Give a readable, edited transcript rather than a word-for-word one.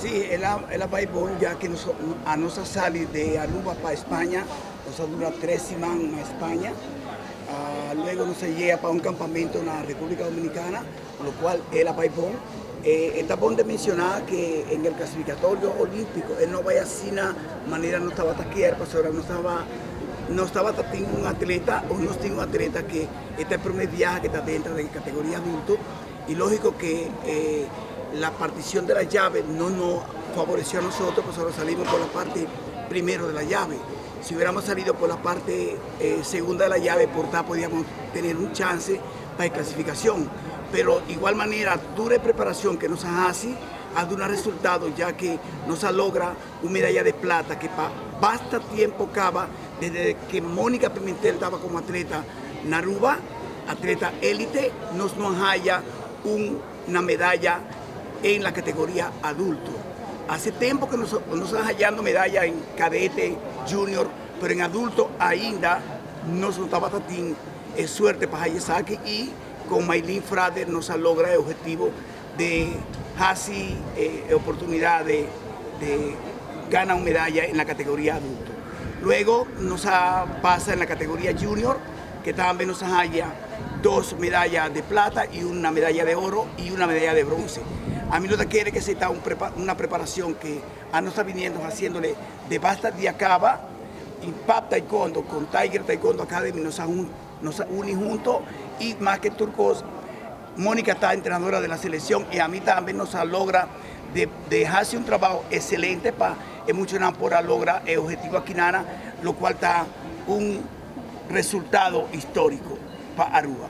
Sí, ela vai bom, já que a nossa sala de Aruba para Espanha, nos dura 3 semanas na Espanha. Luego nos llega para un campamento en la República Dominicana, lo cual ela vai bom. Está bom de mencionar que en el clasificatorio olímpico él no vaya así de manera no estaba taquera, pues ahora no estaba teniendo un atleta o no tiene un atleta que está el primer viaje que está dentro de categoría adulto y lógico que la partición de la llave no nos favoreció a nosotros, pues ahora salimos por la parte primero de la llave. Si hubiéramos salido por la parte segunda de la llave, por tal podíamos tener un chance para clasificación. Pero igual manera, dura preparación que nos hace ha dado un resultado, ya que nos logra una medalla de plata que para basta tiempo acaba desde que Mónica Pimentel estaba como atleta Naruba, atleta élite, nos haya una medalla en la categoría adulto. Hace tiempo que nos están hallando medalla en cadete, junior, pero en adulto ainda nos estaba teniendo suerte para Hayasaki y con Maylin Frater nos logra el objetivo de casi oportunidad de ganar una medalla en la categoría adulto. Luego nos pasa en la categoría junior, que también nos halla 2 medallas de plata y una medalla de oro y una medalla de bronce. A mí lo que quiere que se está una preparación que nos está viniendo haciéndole de Basta Diacaba, Impact Taekwondo con Tiger Taekwondo Academy nos une juntos y más que turcos, Mónica está entrenadora de la selección y a mí también nos logra de hacer un trabajo excelente para mucho por logra el objetivo aquí Nana, lo cual está un resultado histórico para Aruba.